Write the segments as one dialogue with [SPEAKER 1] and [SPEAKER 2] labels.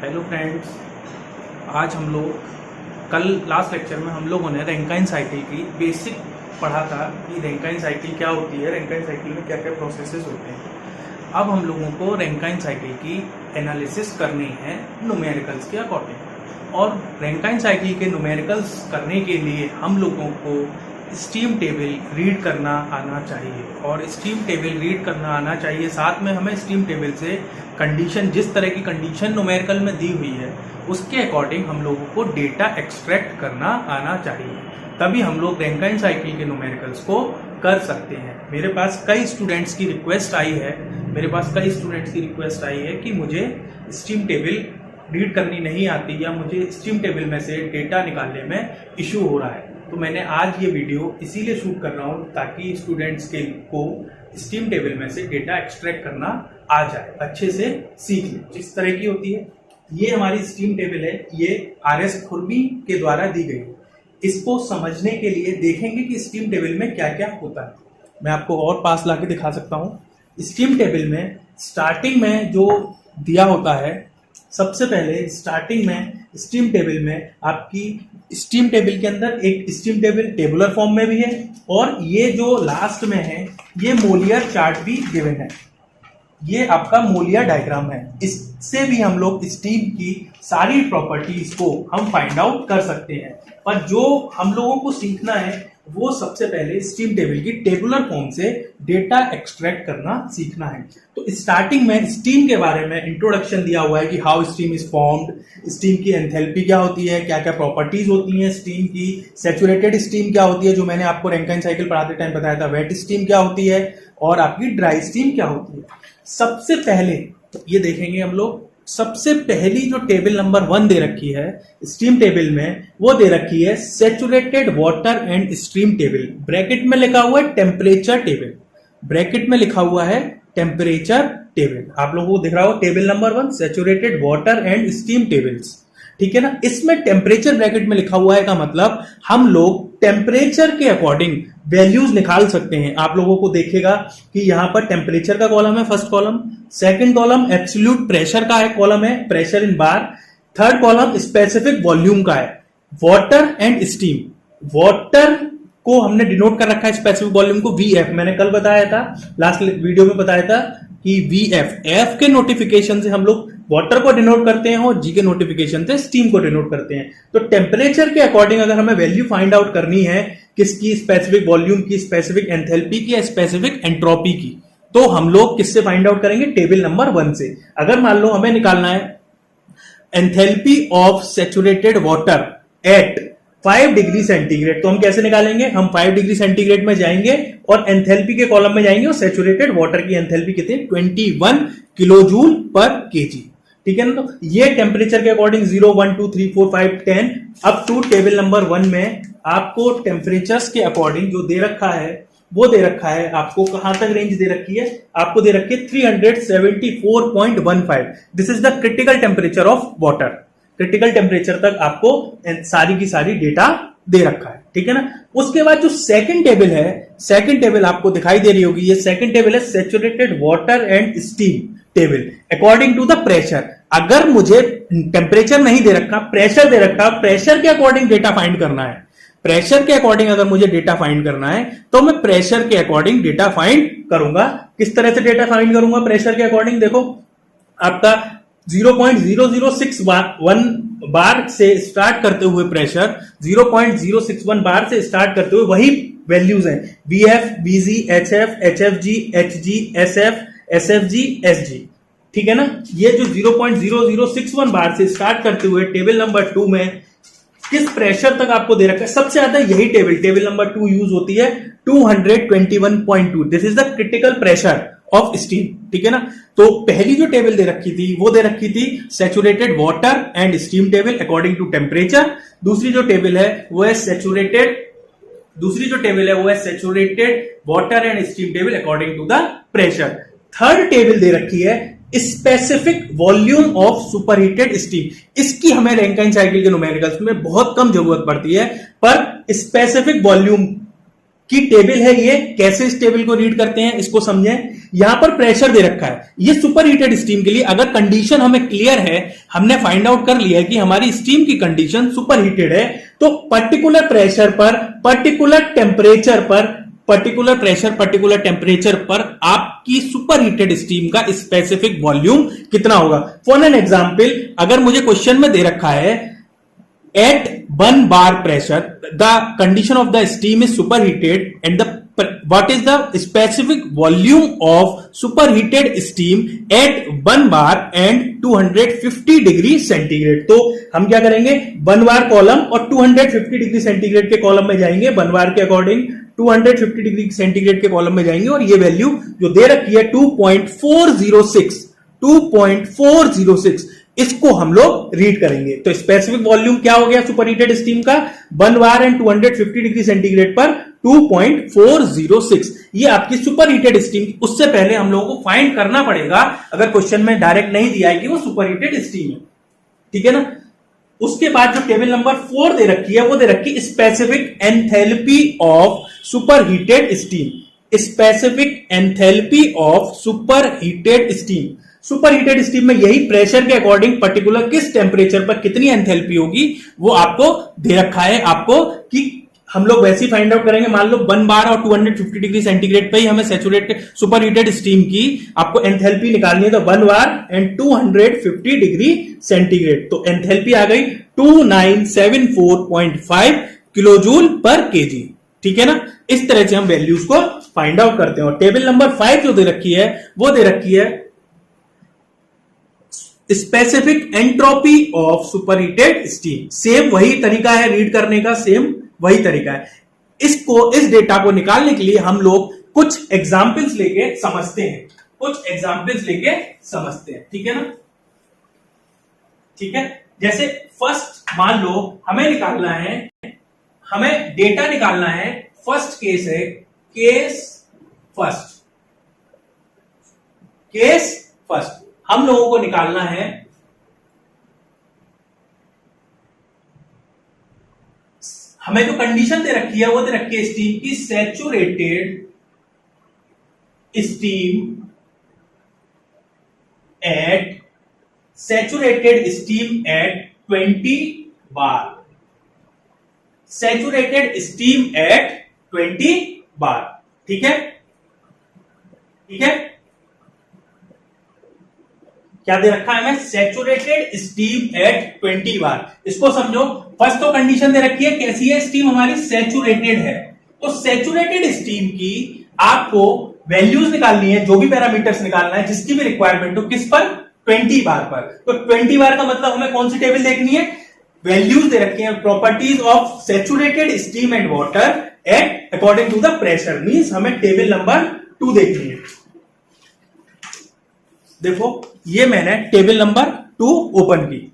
[SPEAKER 1] Hello friends, आज हम लोग कल लास्ट लेक्चर में हम लोगों ने रैंकाइन साइकिल की बेसिक पढ़ा था कि रैंकाइन साइकिल क्या होती है, रैंकाइन साइकिल में क्या क्या प्रोसेसेस होते हैं। अब हम लोगों को रैंकाइन साइकिल की एनालिसिस करनी है न्यूमेरिकल्स के अकॉर्डिंग, और रैंकाइन साइकिल के न्यूमेरिकल्स करने के लिए हम लोगों को स्टीम टेबल रीड करना आना चाहिए, और स्टीम टेबल रीड करना आना चाहिए। साथ में हमें स्टीम टेबल से कंडीशन, जिस तरह की कंडीशन न्यूमेरिकल में दी हुई है उसके अकॉर्डिंग हम लोगों को डेटा एक्सट्रैक्ट करना आना चाहिए, तभी हम लोग रैंकाइन साइकिल के न्यूमेरिकल्स को कर सकते हैं। मेरे पास कई स्टूडेंट्स की रिक्वेस्ट आई है कि मुझे स्टीम टेबल रीड करनी नहीं आती, या मुझे स्टीम टेबल में से डेटा निकालने में इशू हो रहा है। तो मैंने आज ये वीडियो इसीलिए शूट कर रहा हूँ ताकि स्टूडेंट्स को स्टीम टेबल में से डेटा एक्सट्रैक्ट करना आ जाए, अच्छे से सीख लें। जिस तरह की होती है, ये हमारी स्टीम टेबल है, ये आरएस खुरमी के द्वारा दी गई। इसको समझने के लिए देखेंगे कि स्टीम टेबल में क्या क्या होता है। मैं आपको और पास लाके दिखा सकता हूँ। स्टीम टेबल में स्टार्टिंग में जो दिया होता है, सबसे पहले स्टार्टिंग में स्टीम टेबल में आपकी स्टीम टेबल के अंदर एक स्टीम टेबल टेबुलर फॉर्म में भी है, और ये जो लास्ट में है ये मोलियर चार्ट भी गिवन है। ये आपका मोलियर डायग्राम है। इससे भी हम लोग स्टीम की सारी प्रॉपर्टीज को हम फाइंड आउट कर सकते हैं, पर जो हम लोगों को सीखना है वो सबसे पहले स्टीम टेबल की टेबुलर फॉर्म से डेटा एक्सट्रैक्ट करना सीखना है। तो स्टार्टिंग में स्टीम के बारे में इंट्रोडक्शन दिया हुआ है कि how steam is formed, steam की एंथैल्पी क्या होती है, क्या क्या प्रॉपर्टीज होती हैं स्टीम की, सैचुरेटेड स्टीम क्या होती है जो मैंने आपको रैंकाइन साइकिल पढ़ाते टाइम बताया था, वेट स्टीम क्या होती है, और आपकी ड्राई स्टीम क्या होती है। सबसे पहले ये देखेंगे हम लोग, सबसे पहली जो टेबल नंबर 1 दे रखी है स्टीम टेबल में, वो दे रखी है saturated water and steam table. Bracket में लिखा हुआ है टेम्परेचर टेबल, ब्रैकेट में लिखा हुआ है टेम्परेचर टेबल। आप लोगों को दिख रहा हो table number 1 saturated water and steam tables, ठीक है ना। इसमें टेम्परेचर ब्रैकेट में लिखा हुआ है का मतलब हम लोग टेम्परेचर के अकॉर्डिंग वैल्यूज निकाल सकते हैं। आप लोगों को देखेगा कि यहां पर टेम्परेचर का कॉलम है, first column, second column absolute pressure का है, कॉलम है pressure in bar, third column specific volume का है, वाटर एंड स्टीम। वाटर को हमने डिनोट कर रखा है स्पेसिफिक वॉल्यूम को VF, मैंने कल बताया था, लास्ट वीडियो में बताया था कि VF, F के नोटिफिकेशन से हम लोग वाटर को डिनोट करते हैं और G के नोटिफिकेशन से स्टीम को डिनोट करते हैं। तो टेम्परेचर के अकॉर्डिंग अगर हमें वैल्यू फाइंड आउट करनी है किसकी, स्पेसिफिक वॉल्यूम की, स्पेसिफिक एंथैल्पी की, या स्पेसिफिक एंट्रोपी की, तो हम लोग किससे फाइंड आउट करेंगे, टेबल नंबर 1 से। अगर मान लो हमें निकालना है enthalpy of saturated water at 5 degree centigrade, तो हम कैसे निकालेंगे, हम 5 डिग्री सेंटीग्रेड में जाएंगे और एंथैल्पी के कॉलम में जाएंगे, और सैचुरेटेड वाटर की एंथैल्पी कितनी, 21 किलो जूल पर केजी, ठीक है ना। तो ये टेम्परेचर के according 0, 1, 2, 3, 4, 5, 10 up to table number 1 में आपको टेम्परेचर्स के अकॉर्डिंग जो दे रखा है वो दे रखा है। आपको कहां तक रेंज दे रखी है, आपको दे रखी है 374.15। This is the critical temperature of water. Critical temperature तक आपको सारी की सारी डेटा दे रखा है, ठीक है ना। उसके बाद जो सेकंड टेबल है, सेकंड टेबल आपको दिखाई दे रही होगी, ये सेकंड टेबल है saturated water and steam table according to the pressure. अगर मुझे टेम्परेचर नहीं दे रखा, प्रेशर दे रखा, प्रेशर के अकॉर्डिंग डेटा फाइंड करना है, प्रेशर के अकॉर्डिंग अगर मुझे डेटा फाइंड करना है तो मैं प्रेशर के अकॉर्डिंग डेटा फाइंड करूंगा। किस तरह से डेटा फाइंड करूंगा प्रेशर के अकॉर्डिंग, देखो आपका 0.0061 बार से स्टार्ट करते हुए प्रेशर 0.061 बार से स्टार्ट करते हुए वही वैल्यूज हैं, VF, VG, HF, HFG, HG, SF, SFG, SG, ठीक है ना। ये जो 0.0061 बार से स्टार्ट करते हुए टेबल नंबर 2 में किस प्रेशर तक आपको दे रखा है, सबसे ज्यादा यही टेबल नंबर 2 यूज होती है, 221.2। This is the critical pressure of steam, ठीक है ना। तो पहली जो टेबल दे रखी थी वो दे रखी थी saturated water and steam table according to temperature. दूसरी जो टेबल है वो है saturated water and steam table according to the pressure. Third table दे रखी है specific volume of superheated steam. इसकी हमें रैंकाइन साइकिल के न्यूमेरिकल्स में बहुत कम जरूरत पड़ती है, पर स्पेसिफिक वॉल्यूम कि टेबल है ये, कैसे इस टेबल को रीड करते हैं इसको समझें। यहां पर प्रेशर दे रखा है, ये सुपर हीटेड स्टीम के लिए अगर कंडीशन हमें क्लियर है, हमने फाइंड आउट कर लिया है कि हमारी स्टीम की कंडीशन सुपर हीटेड है, तो पर्टिकुलर प्रेशर पर, पर्टिकुलर टेम्परेचर पर, पर्टिकुलर प्रेशर पर्टिकुलर टेम्परेचर पर आपकी सुपर हीटेड स्टीम का स्पेसिफिक वॉल्यूम कितना होगा। फॉर एन एग्जाम्पल, अगर मुझे क्वेश्चन में दे रखा है at 1 bar pressure the condition of the steam is superheated and what is the specific volume of superheated steam at 1 bar and 250 degree centigrade. तो हम क्या करेंगे, 1 बार कॉलम और 250 डिग्री सेंटीग्रेड के कॉलम में जाएंगे, 1 बार के अकॉर्डिंग 250 डिग्री सेंटीग्रेड के कॉलम में जाएंगे और ये वैल्यू जो दे रखी है 2.406 इसको हम लोग रीड करेंगे। तो स्पेसिफिक वॉल्यूम क्या हो गया सुपर हीटेड स्टीम का, 1 बार एंड 250 डिग्री सेंटीग्रेड पर 2.406, ये आपकी सुपर हीटेड स्टीम। उससे पहले हम लोगों को फाइंड करना पड़ेगा, अगर क्वेश्चन में डायरेक्ट नहीं दिया है कि वो सुपर हीटेड स्टीम है, ठीक है ना। उसके बाद जो टेबल नंबर 4 दे रखी है वो दे रखी है specific enthalpy of super heated steam. Specific enthalpy of super heated steam, super heated steam में यही प्रेशर के अकॉर्डिंग पर्टिकुलर किस टेम्परेचर पर कितनी एंथैल्पी होगी वो आपको दे रखा है, आपको कि हम लोग वैसे ही फाइंड आउट करेंगे। मान लो 1 बार और 250 डिग्री सेंटीग्रेड पे ही हमें सैचुरेटेड सुपर हीटेड स्टीम की आपको एंथैल्पी निकालनी है, तो 1 बार एंड 250 डिग्री सेंटीग्रेड, तो एंथैल्पी आ गई 2974.5 किलोजूल पर केजी, ठीक है ना। इस तरह से हम वैल्यूज को फाइंड आउट करते हैं। और टेबल नंबर 5 जो दे रखी है वो दे रखी है specific entropy of superheated steam. Same वही तरीका है रीड करने का, सेम वही तरीका है। इस डेटा को निकालने के लिए हम लोग कुछ एग्जाम्पल्स लेके समझते हैं, ठीक है ना। ठीक है, जैसे फर्स्ट मान लो हमें डेटा निकालना है। फर्स्ट केस है केस फर्स्ट हम लोगों को निकालना है हमें जो कंडीशन दे रखी है वो दे रखी है स्टीम की saturated steam eight 20 bar, saturated steam eight 20 बार, ठीक है। क्या दे रखा है हमें, सैचुरेटेड स्टीम एट 20 बार। इसको समझो, फर्स्ट तो कंडीशन दे रखी है कैसी है स्टीम हमारी, सैचुरेटेड है। तो सैचुरेटेड स्टीम की आपको वैल्यूज निकालनी है, जो भी पैरामीटर्स निकालना है, जिसकी भी रिक्वायरमेंट हो, किस पर, 20 बार पर। तो 20 बार का मतलब हमें कौन सी टेबल देखनी है, वैल्यूज दे रखी है properties of saturated steam and water at according to the pressure, means हमें टेबल नंबर 2 देखनी है। देखो ये मैंने टेबल नंबर 2 ओपन की,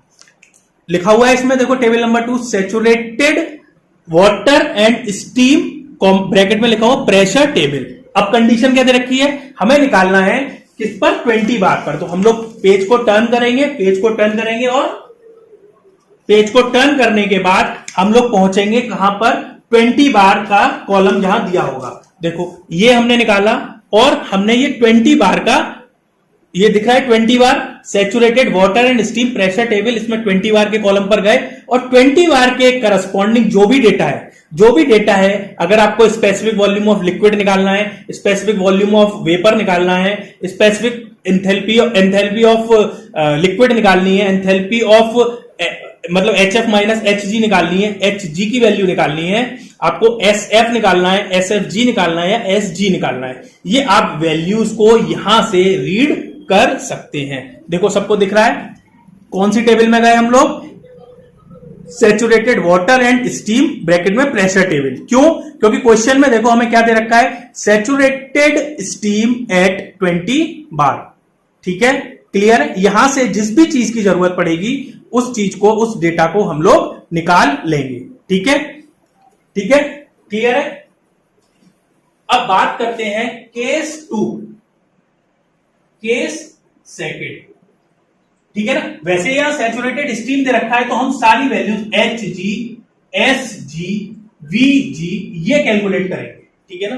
[SPEAKER 1] लिखा हुआ है इसमें, देखो table number 2 saturated water and steam bracket में लिखा हुआ प्रेशर टेबल। अब कंडीशन क्या दे रखी है, हमें निकालना है किस पर, 20 बार पर। तो हम लोग पेज को टर्न करेंगे और पेज को टर्न करने के बाद हम लोग पहुंचेंगे कहां पर, 20 बार का कॉलम जहां दिया होगा। देखो ये हमने निकाला और हमने ये 20 बार का, ये दिख रहा है 20 bar saturated water and steam pressure table, इसमें 20 बार के कॉलम पर गए और 20 बार के करस्पॉन्डिंग जो भी डेटा है, अगर आपको स्पेसिफिक वॉल्यूम ऑफ लिक्विड निकालना है, स्पेसिफिक वॉल्यूम ऑफ वेपर निकालना है, स्पेसिफिक एंथैल्पी ऑफ लिक्विड निकालनी है, एंथैल्पी ऑफ मतलब HF माइनस HG निकालनी है, HG की वैल्यू निकालनी है, आपको SF निकालना है, SFG निकालना है या SG निकालना है, ये आप वैल्यूज को यहां से रीड कर सकते हैं। देखो सबको दिख रहा है कौन सी टेबल में गए हम लोग, saturated water and steam bracket में प्रेशर टेबल। क्यों, क्योंकि क्वेश्चन में देखो हमें क्या दे रखा है, सैचुरेटेड स्टीम एट 20 बार, ठीक है, क्लियर है। यहां से जिस भी चीज की जरूरत पड़ेगी उस चीज को, उस डेटा को हम लोग निकाल लेंगे, ठीक है, क्लियर है। अब बात करते हैं केस 2, केस सेकेंड, ठीक है ना। वैसे यहां सैचुरेटेड स्टीम दे रखा है तो हम सारी वैल्यूज HG, SG, VG ये कैलकुलेट करेंगे, ठीक है ना,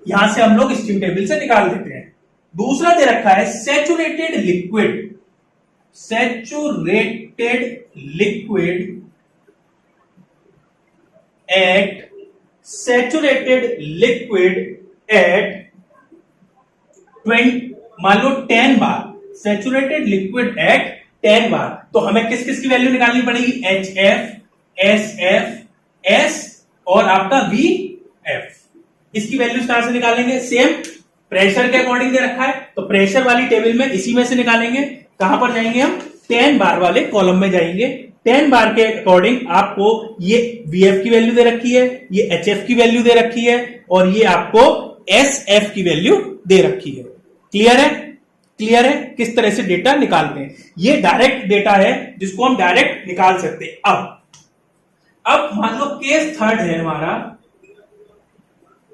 [SPEAKER 1] यहां से हम लोग स्टीम टेबल से निकाल देते हैं। दूसरा दे रखा है saturated liquid, saturated liquid at saturated liquid at 20, मान लो 10 बार, सैचुरेटेड लिक्विड एट 10 बार। तो हमें किस किस की वैल्यू निकालनी पड़ेगी, HF, SF, S और आपका VF। इसकी वैल्यू कहां से निकालेंगे, सेम प्रेशर के अकॉर्डिंग दे रखा है, तो प्रेशर वाली टेबल में इसी में से निकालेंगे। कहां पर जाएंगे हम, 10 बार वाले कॉलम में जाएंगे। 10 बार के अकॉर्डिंग आपको ये VF की वैल्यू दे रखी है, ये HF की वैल्यू दे रखी है और ये आपको SF की वैल्यू दे रखी है। क्लियर है, क्लियर है किस तरह से डेटा निकालते हैं। ये डायरेक्ट डेटा है जिसको हम डायरेक्ट निकाल सकते हैं। अब मान लो केस थर्ड है हमारा,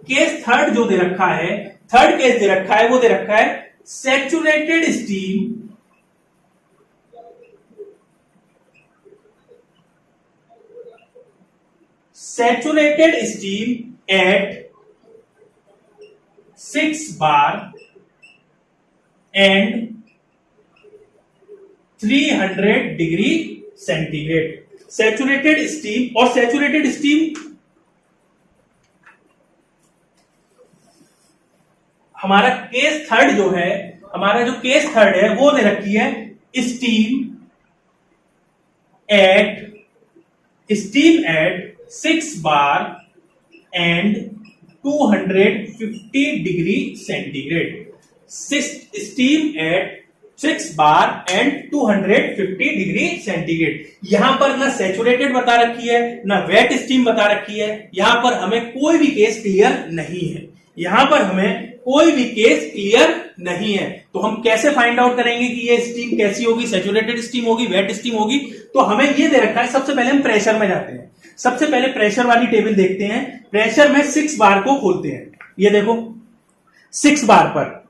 [SPEAKER 1] केस थर्ड जो दे रखा है, थर्ड केस दे रखा है, वो दे रखा है saturated steam eight 6 bar and 300 degree centigrade. Saturated steam, और सैचुरेटेड स्टीम हमारा केस थर्ड जो है, हमारा जो केस थर्ड है वो दे रखी है steam eight 6 bar and 250 degree centigrade. Steam eight 6 bar and 250 degree centigrade. यहां पर ना सैचुरेटेड बता रखी है ना वेट स्टीम बता रखी है, यहां पर हमें कोई भी केस क्लियर नहीं है, यहां पर हमें कोई भी केस क्लियर नहीं है। तो हम कैसे फाइंड आउट करेंगे कि ये स्टीम कैसी होगी, सैचुरेटेड स्टीम होगी, वेट स्टीम होगी। तो हमें ये दे रखा है, सबसे पहले हम प्रेशर में जाते हैं, सबसे पहले प्रेशर वाली टेबल देखते हैं। प्रेशर में 6 बार को खोलते हैं, ये देखो 6 बार पर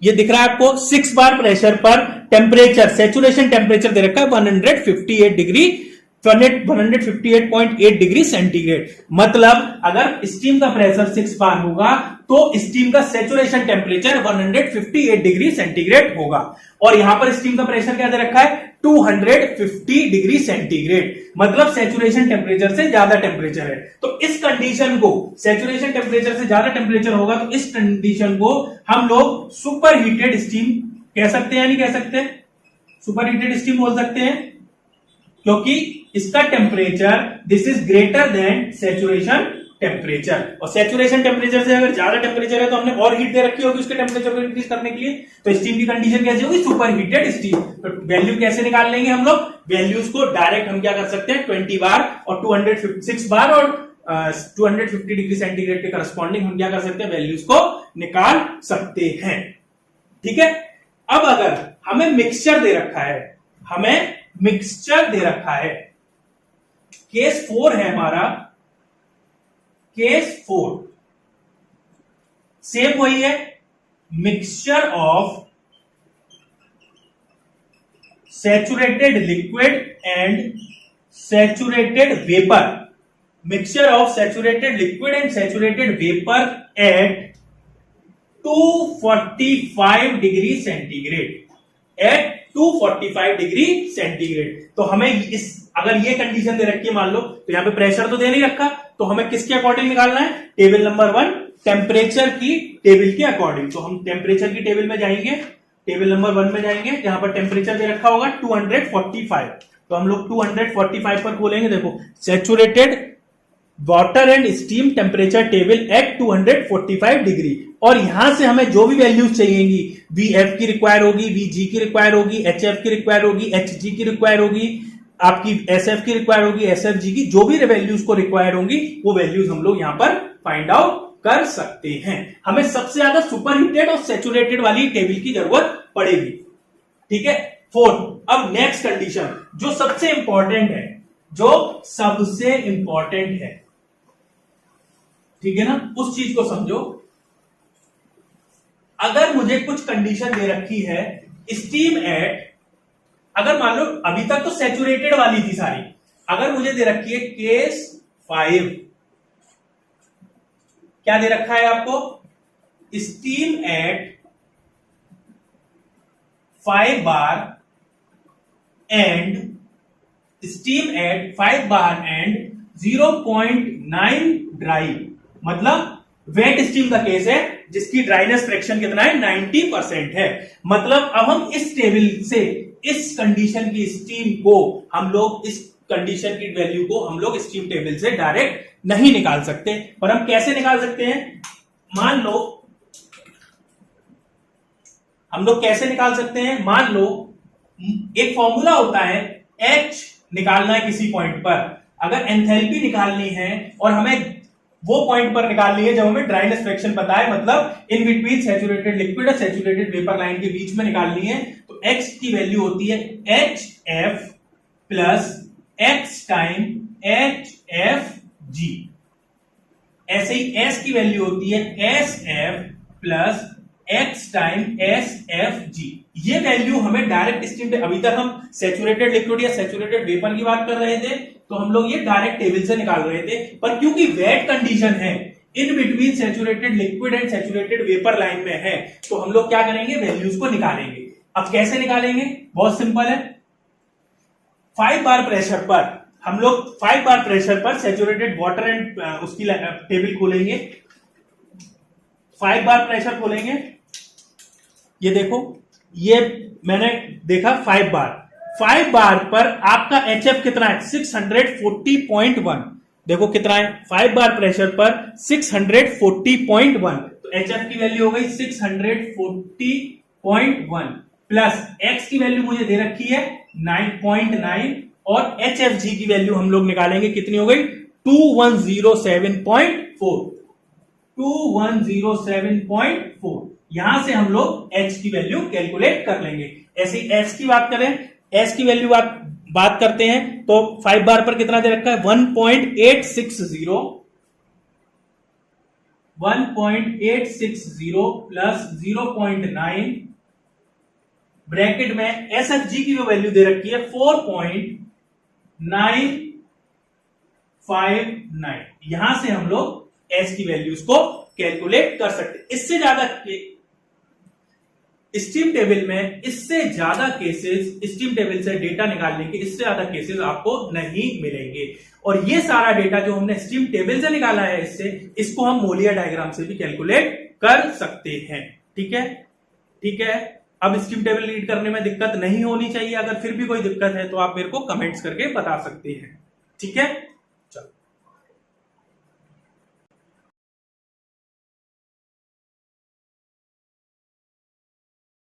[SPEAKER 1] ये दिख रहा है आपको, 6 बार प्रेशर पर टेम्परेचर, सैचुरेशन टेम्परेचर दे रखा है 158 डिग्री, 158.8 डिग्री सेंटीग्रेड। मतलब अगर स्टीम का प्रेशर 6 बार होगा तो स्टीम का सैचुरेशन टेम्परेचर 158 डिग्री सेंटीग्रेड होगा। और यहां पर स्टीम का प्रेशर क्या दे रखा है, 250 डिग्री सेंटीग्रेड, मतलब सैचुरेशन टेम्परेचर से ज्यादा टेम्परेचर है। तो इस कंडीशन को, सैचुरेशन टेम्परेचर से ज्यादा टेम्परेचर होगा तो इस कंडीशन को हम लोग सुपर हीटेड स्टीम कह सकते हैं, नहीं कह सकते, सुपर हीटेड स्टीम बोल सकते हैं, क्योंकि इसका temperature this is greater than saturation temperature. और सैचुरेशन टेम्परेचर से अगर ज्यादा टेम्परेचर है तो हमने और हीट दे रखी होगी उसके टेम्परेचर को इंक्रीज करने के लिए, तो स्टीम की कंडीशन कैसी होगी, सुपर हीटेड स्टीम। तो वैल्यू कैसे निकाल लेंगे हम लोग, वैल्यूज को डायरेक्ट हम क्या कर सकते हैं, 20 बार और 256 बार और 250 डिग्री सेंटीग्रेड के करस्पॉन्डिंग हम क्या कर सकते हैं, वैल्यूज को निकाल सकते हैं। ठीक है, अब अगर हमें मिक्सचर दे रखा है, हमें मिक्सचर दे रखा है, केस 4 है हमारा, केस 4 सेम वही है, mixture of saturated liquid and saturated vapour, mixture of saturated liquid and saturated vapour at 245 degree centigrade, at 245 degree centigrade. तो हमें इस, अगर ये कंडीशन दे रखी है मान लो, तो यहां पे प्रेशर तो दे नहीं रखा, तो हमें किसके अकॉर्डिंग निकालना है, टेबल नंबर 1 टेम्परेचर की टेबल के अकॉर्डिंग। तो हम टेम्परेचर की टेबल में जाएंगे, टेबल नंबर 1 में जाएंगे, जहां पर टेम्परेचर दे रखा होगा 245, तो हम लोग 245 पर खोलेंगे। देखो saturated water and steam temperature table at 245 degree, और यहां से हमें जो भी वैल्यूज चाहिएगी, VF की रिक्वायर होगी, VG की रिक्वायर होगी, HF की रिक्वायर होगी, HG की रिक्वायर होगी, आपकी SF की रिक्वायर होगी, SFG की, जो भी वैल्यूज को रिक्वायर होंगी वो वैल्यूज हम लोग यहां पर फाइंड आउट कर सकते हैं। हमें सबसे ज्यादा सुपर हीटेड और सैचुरेटेड वाली टेबल की जरूरत पड़ेगी। ठीक है, 4। अब नेक्स्ट कंडीशन जो सबसे इंपॉर्टेंट है, जो सबसे इंपॉर्टेंट है, ठीक है ना, उस चीज को समझो। अगर मुझे कुछ कंडीशन दे रखी है, स्टीम एट, अगर मान लो अभी तक तो सैचुरेटेड वाली थी सारी, अगर मुझे दे रखी है केस 5, क्या दे रखा है आपको, steam eight 5 bar and steam eight 5 bar and 0.9 dry, मतलब वेट स्टीम का केस है जिसकी ड्राइनेस फ्रैक्शन कितना है, 90% है। मतलब अब हम इस टेबल से इस कंडीशन की स्टीम को हम लोग, इस कंडीशन की वैल्यू को हम लोग स्टीम टेबल से डायरेक्ट नहीं निकाल सकते, पर हम कैसे निकाल सकते हैं, मान लो हम लोग कैसे निकाल सकते हैं, मान लो एक फॉर्मूला होता है, H निकालना है किसी पॉइंट पर, अगर एंथैल्पी निकालनी है और हमें वो पॉइंट पर निकालनी है जब हमें ड्राइनेस फ्रैक्शन पता है, मतलब इन बिटवीन सैचुरेटेड लिक्विड और सैचुरेटेड वेपर लाइन के बीच में निकालनी है, तो X की वैल्यू होती है HF plus X time HFG। ऐसे ही S की वैल्यू होती है SF plus X time SFG। ये वैल्यू हमें डायरेक्ट स्टीम, अभी तक हम सैचुरेटेड लिक्विड या सैचुरेटेड वेपर की बात कर रहे थे तो हम लोग ये डायरेक्ट टेबल से निकाल रहे थे, पर क्योंकि वेट कंडीशन है, in between saturated liquid and saturated vapour line में है, तो हम लोग क्या करेंगे, वैल्यूज को निकालेंगे। अब कैसे निकालेंगे, बहुत सिंपल है, 5 बार प्रेशर पर हम लोग 5 बार प्रेशर पर सैचुरेटेड वाटर एंड उसकी टेबल खोलेंगे, 5 बार प्रेशर खोलेंगे, ये देखो, ये मैंने देखा 5 बार पर आपका HF कितना है, 640.1, देखो कितना है, 5 बार प्रेशर पर 640.1, तो HF की वैल्यू हो गई 640.1 प्लस X की वैल्यू मुझे दे रखी है 9.9 और HFG की वैल्यू हम लोग निकालेंगे, कितनी हो गई 2107.4, यहां से हम लोग H की वैल्यू कैलकुलेट कर लेंगे। ऐसे ही S की बात करें, S की वैल्यू बात करते हैं तो 5 बार पर कितना दे रखा है, 1.860 प्लस 0.9 ब्रैकेट में SFG की वैल्यू दे रखी है 4.959, यहां से हम लोग S की वैल्यूज को कैलकुलेट कर सकते। इससे ज्यादा स्टीम टेबल में, इससे ज्यादा केसेस स्टीम टेबल से डेटा निकालने के इससे ज्यादा केसेस आपको नहीं मिलेंगे, और ये सारा डेटा जो हमने स्टीम टेबल से निकाला है इसको हम मोलियर डायग्राम से भी कैलकुलेट कर सकते हैं। ठीक है, अब स्टीम टेबल रीड करने में दिक्कत नहीं होनी चाहिए, अगर फिर भी कोई दिक्कत है तो आप मेरे को कमेंट्स करके बता सकते हैं। ठीक है।